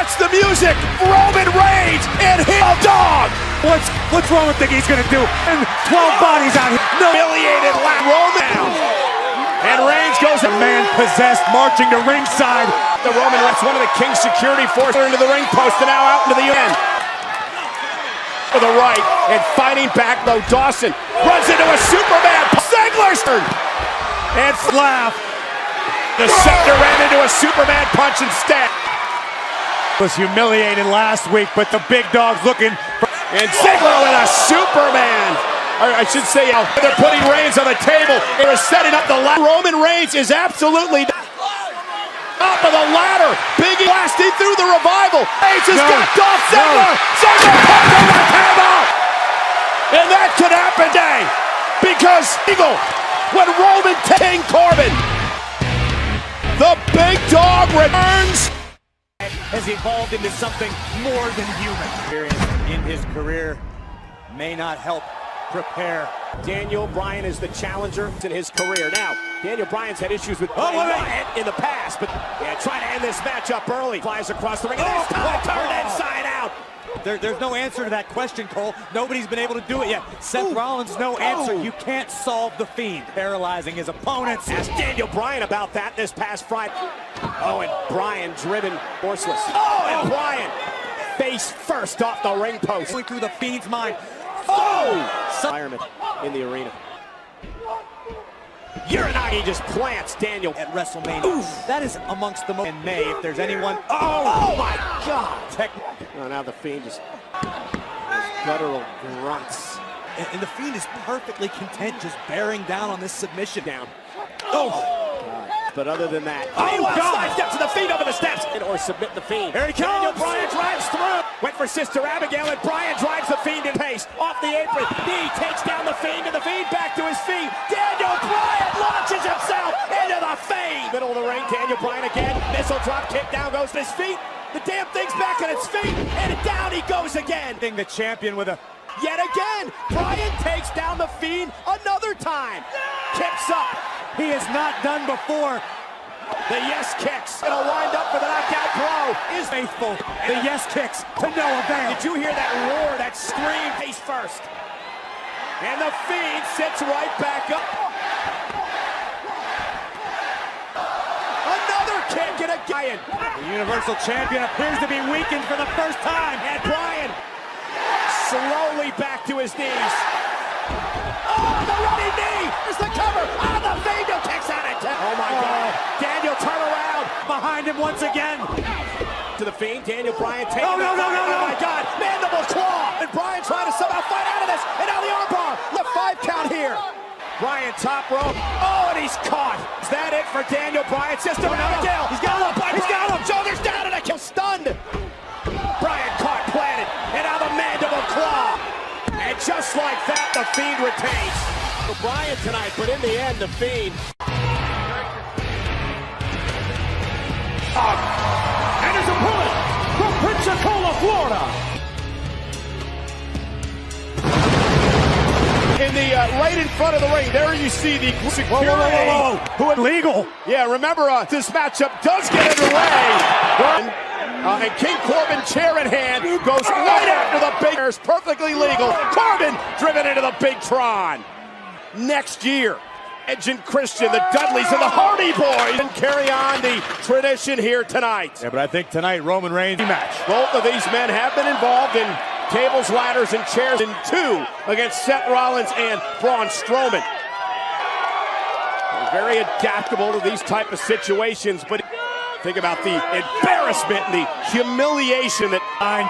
That's the music. Roman Reigns and his dog. What's Roman think he's gonna do? And 12 bodies out here. Humiliated Roman. And Reigns goes. The man possessed, marching to ringside. The Roman Reigns, one of the King's security force, into the ring post and now out into the end. To the right and fighting back though. Dawson runs into a Superman. Ziggler and laugh. The Scepter ran into a Superman punch instead. Was humiliated last week, but the big dog's looking for. And Ziggler with a Superman. Or I should say, they're putting Reigns on the table. They're setting up the ladder. Roman Reigns is absolutely top of the ladder. Biggie blasting through the revival. Reigns has got Dolph Ziggler. Ziggler puts on the table. And that could happen today. Because Eagle, when Roman King Corbin, the big dog returns. Has evolved into something more than human. Experience in his career may not help prepare. Daniel Bryan is the challenger in his career. Now, Daniel Bryan's had issues with Wyatt in the past, but trying to end this matchup early. Flies across the ring, and this time turned inside out. There's no answer to that question, Cole. Nobody's been able to do it yet. Seth Rollins, no answer. You can't solve the Fiend. Paralyzing his opponents. Asked Daniel Bryan about that this past Friday. Oh, and Bryan driven forceless. Oh, and Bryan face first off the ring post. Going through the Fiend's mind. Environment in the arena. Uranagi just plants Daniel at WrestleMania. Oof. That is amongst the most in May. If there's anyone. Oh my God! Oh, now the Fiend just guttural grunts. And the Fiend is perfectly content just bearing down on this submission. Down. But other than that, slide steps to the Fiend over the steps, or submit the Fiend. Here he comes. Daniel Bryan drives through. Went for Sister Abigail, and Bryan drives the Fiend in pace. Off the apron, knee takes down the Fiend, and the Fiend back to his feet. Daniel Bryan launches himself into the Fiend. Middle of the ring, Daniel Bryan again. Missile drop kick, down goes his feet. The damn thing's back on its feet, and down he goes again. The champion with a. Yet again, Bryan takes down the Fiend another time. Kicks up. He has not done before. The yes kicks. It'll wind up with a knockout blow. Is faithful. The yes kicks to no avail. Did you hear that roar, that scream? Face first. And the Fiend sits right back up. Another kick and a Bryan. The Universal Champion appears to be weakened for the first time. And Bryan slowly back to his knees. Oh, the running knee! There's the cover! Oh, the Fiend kicks out at 10. Oh my God! Daniel turn around! Behind him once again. To the Fiend, Daniel Bryan taking no. Oh my God! Mandible claw! And Bryan trying to somehow fight out of this! And now the armbar! The 5 count here! Bryan top rope. Oh, and he's caught! Is that it for Daniel Bryan? Sister Abigail! He's got him! He's got him! Shoulders down and a kill! Stunned! Bryan caught, planted, and now the mandible claw! And just like that, the Fiend retains. For Bryan tonight, but in the end, the Fiend. And his opponent from Pensacola, Florida. In the right in front of the ring, there you see the security. Whoa. Illegal. Yeah, remember this matchup does get underway. And King Corbin, chair in hand, goes right after the big. It's perfectly legal. Corbin driven into the big Tron. Next year, Edge and Christian, the Dudleys, and the Hardy Boys, and carry on the tradition here tonight. Yeah, but I think tonight Roman Reigns match. Both of these men have been involved in tables, ladders, and chairs in 2 against Seth Rollins and Braun Strowman. They're very adaptable to these type of situations, but think about the embarrassment and the humiliation that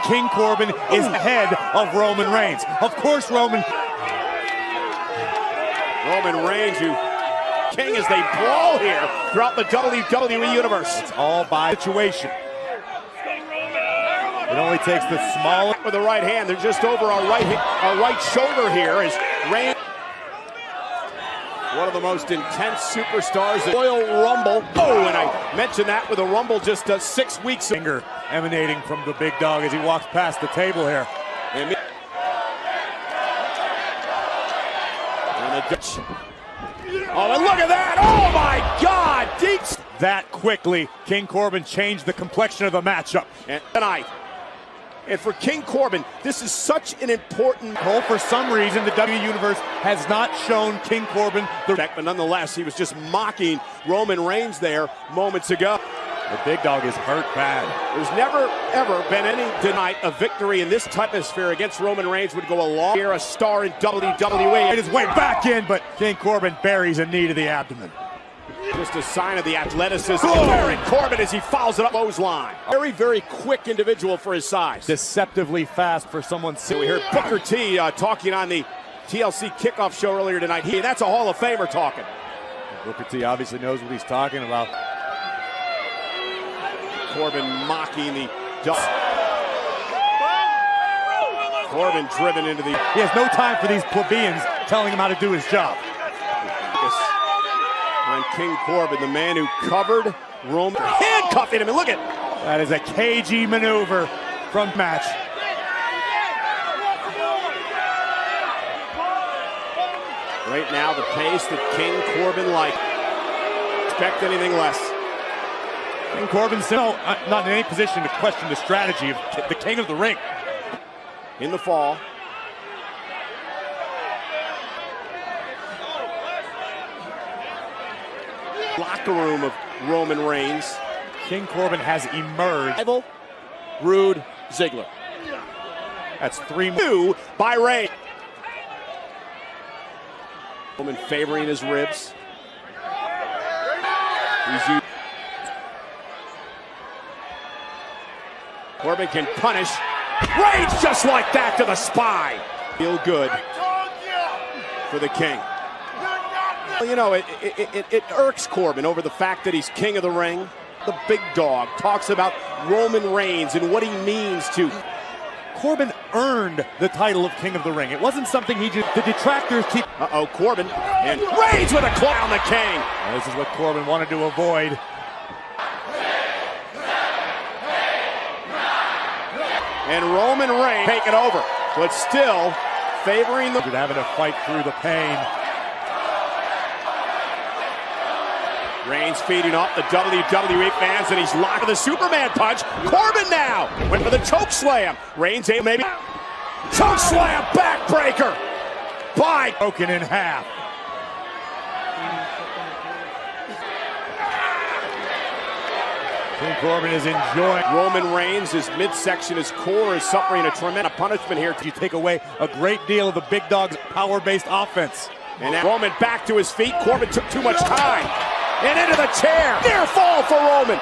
King Corbin is ahead of Roman Reigns. Of course, Roman Reigns, who king as they brawl here throughout the WWE Universe. It's all by situation. It only takes the smallest with the right hand. They're just over our right shoulder here as Reigns. One of the most intense superstars at Royal Rumble. Oh, and I mentioned that with a Rumble just 6 weeks ago. Anger emanating from the big dog as he walks past the table here. And oh, and look at that! Oh my God! Deep. that quickly. King Corbin changed the complexion of the matchup. And tonight. And for King Corbin, this is such an important Cole, for some reason, the W Universe has not shown King Corbin the respect, but nonetheless, he was just mocking Roman Reigns there moments ago. The big dog is hurt bad. There's never, ever been any denied a victory in this type of sphere against Roman Reigns would go a long year, a star in WWE. Made his way back in, but King Corbin buries a knee to the abdomen. Just a sign of the athleticism of Baron Corbin as he fouls it up clothesline. Very, very quick individual for his size. Deceptively fast for someone. We heard Booker T talking on the TLC kickoff show earlier tonight. That's a Hall of Famer talking. Booker T obviously knows what he's talking about. Corbin mocking the Corbin driven into the... He has no time for these plebeians telling him how to do his job. On King Corbin, the man who covered Roman, handcuffing him, and look at... That is a cagey maneuver from match. Right now, the pace that King Corbin liked. Expect anything less. King Corbin's still not in any position to question the strategy of the king of the ring. In the fall. Locker room of Roman Reigns. King Corbin has emerged. Rival, Rude, Ziggler. That's 3-2 by Reigns. Roman favoring his ribs. Corbin can punish. Reigns just like that to the spine. Feel good for the king. Well, you know, it irks Corbin over the fact that he's king of the ring. The big dog talks about Roman Reigns and what he means to. Corbin earned the title of king of the ring. It wasn't something he just, the detractors keep. Uh-oh, Corbin, and Reigns with a claw on the king. Well, this is what Corbin wanted to avoid. And Roman Reigns taking over, but still favoring the... Having to fight through the pain. Reigns feeding off the WWE fans, and he's locked with the Superman punch. Corbin now went for the choke slam. Reigns able maybe. Choke slam, backbreaker. By broken in half. King Corbin is enjoying. Roman Reigns, his midsection, his core is suffering a tremendous punishment here. You take away a great deal of the big dog's power-based offense. And now Roman back to his feet. Corbin took too much time. And into the chair. Near fall for Roman.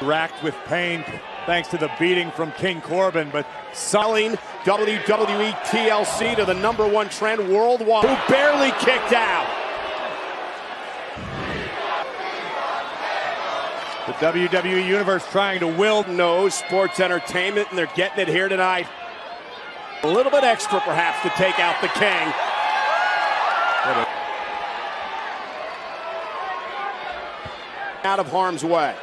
Racked with pain thanks to the beating from King Corbin, but selling WWE TLC to the #1 trend worldwide, who barely kicked out. The WWE Universe trying to will no sports entertainment, and they're getting it here tonight. A little bit extra, perhaps, to take out the king. Out of harm's way.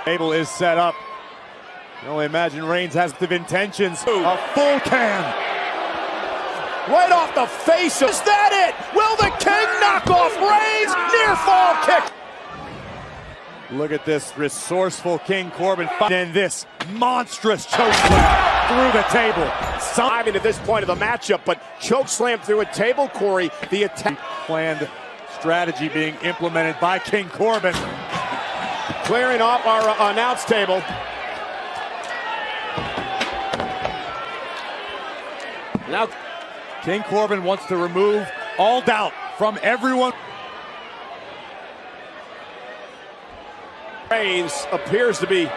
Table is set up. You can only imagine Reigns has the intentions. A full can. Right off the face of... Is that it? Will the king knock off Reigns? Near fall kick. Look at this resourceful King Corbin. And this monstrous choke slam through the table. I mean, at this point of the matchup, but choke slam through a table, Corey. The attack. Planned strategy being implemented by King Corbin. Clearing off our announce table. Now, King Corbin wants to remove all doubt from everyone. Reigns appears to be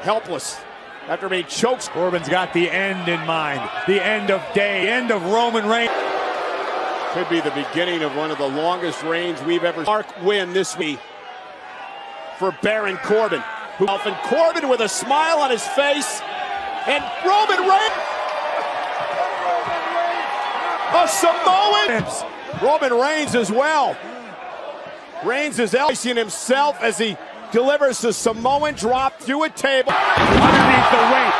helpless after being choked. Corbin's got the end in mind. The end of day, end of Roman Reigns. Could be the beginning of one of the longest reigns we've ever. Mark win this week for Baron Corbin. And Corbin with a smile on his face. And Roman Reigns. A Samoan. Roman Reigns as well. Reigns is elbowing himself as he delivers the Samoan drop through a table. Underneath the weight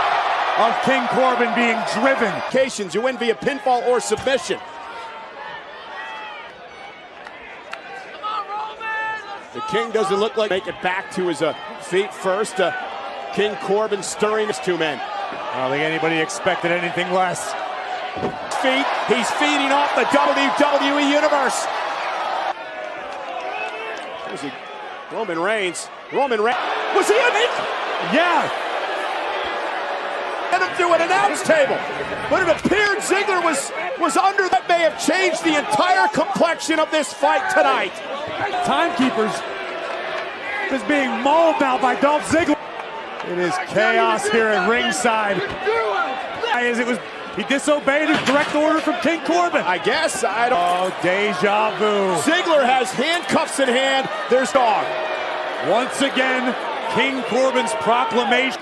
of King Corbin being driven. Occasions you win via pinfall or submission. King doesn't look like make it back to his feet first. King Corbin stirring his two men. I don't think anybody expected anything less. Feet. He's feeding off the WWE Universe. There's Roman Reigns. Was he in it? Yeah. Get him through an announce table. But it appeared Ziggler was under. That may have changed the entire complexion of this fight tonight. Timekeepers is being mauled now by Dolph Ziggler. It is chaos here at ringside. He disobeyed his direct order from King Corbin. I guess. I don't. Oh, deja vu. Ziggler has handcuffs in hand. There's dog. Once again, King Corbin's proclamation.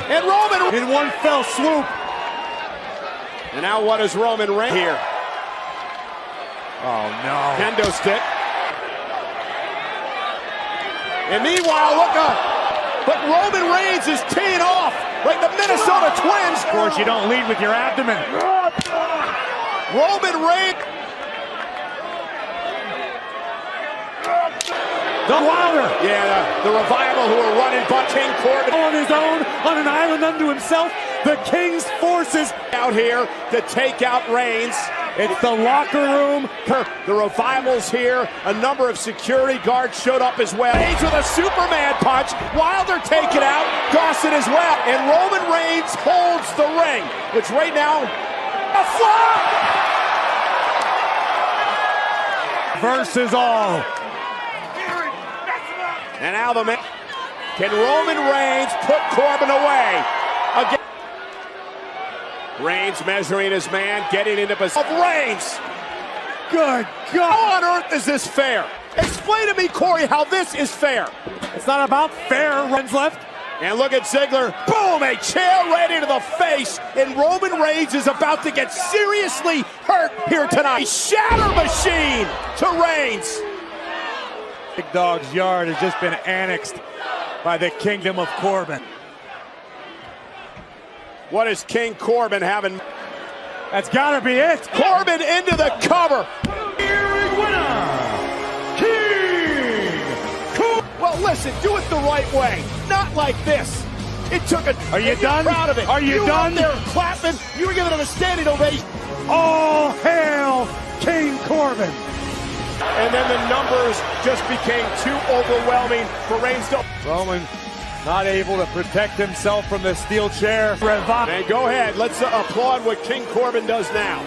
And Roman in one fell swoop. And now what is Roman Reigns here? Oh no. Kendo stick. And meanwhile, look up. But Roman Reigns is teeing off like the Minnesota Twins. Of course, you don't lead with your abdomen. Roman Reigns. The Wilder. Yeah, the Revival who are running but King Corbin on his own, on an island unto himself. The King's forces out here to take out Reigns. It's the locker room. The Revival's here. A number of security guards showed up as well. Reigns with a Superman punch. Wilder taken out. Dawson as well. And Roman Reigns holds the ring, which right now, a flop! Versus all. And now the man. Can Roman Reigns put Corbin away? Again. Reigns measuring his man, getting into position. Of Reigns. Good God. How on earth is this fair? Explain to me, Corey, how this is fair. It's not about fair. Runs left. And look at Ziggler. Boom, a chair right into the face. And Roman Reigns is about to get seriously hurt here tonight. A shatter machine to Reigns. Big Dog's yard has just been annexed by the Kingdom of Corbin. What is King Corbin having? That's got to be it. Corbin into the cover. Winner, King Corbin. Well, listen, do it the right way. Not like this. It took a. Are you done? Proud of it. Are you done? Were up there clapping. You were giving him a standing ovation. All hail King Corbin. And then the numbers just became too overwhelming for Reigns to. Roman not able to protect himself from the steel chair. And go ahead, let's applaud what King Corbin does now.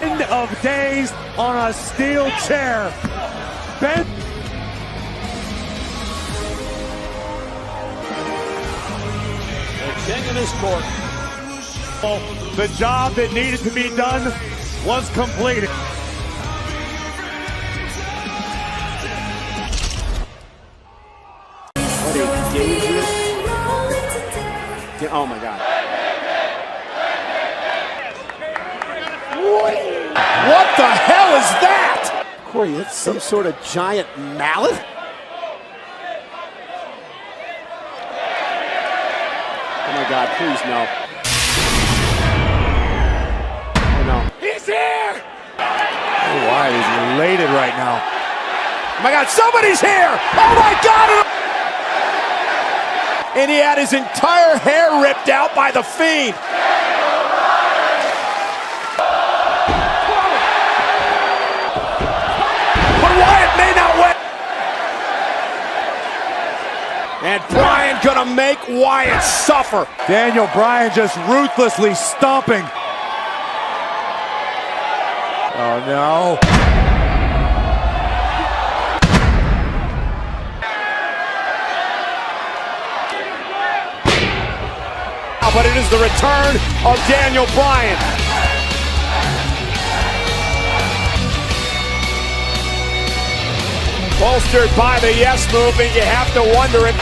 End of days on a steel chair. Ben. The king in his court. The job that needed to be done was completed. Oh my God. What the hell is that? Corey, that's some sort of giant mallet? Oh my God, please no. Oh no. He's here! Oh, wow, he's elated right now. Oh my God, somebody's here! Oh my God! And he had his entire hair ripped out by the Fiend. But Wyatt may not win. And Bryan gonna make Wyatt suffer. Daniel Bryan just ruthlessly stomping. Oh no. But it is the return of Daniel Bryan. Bolstered by the yes movement, you have to wonder if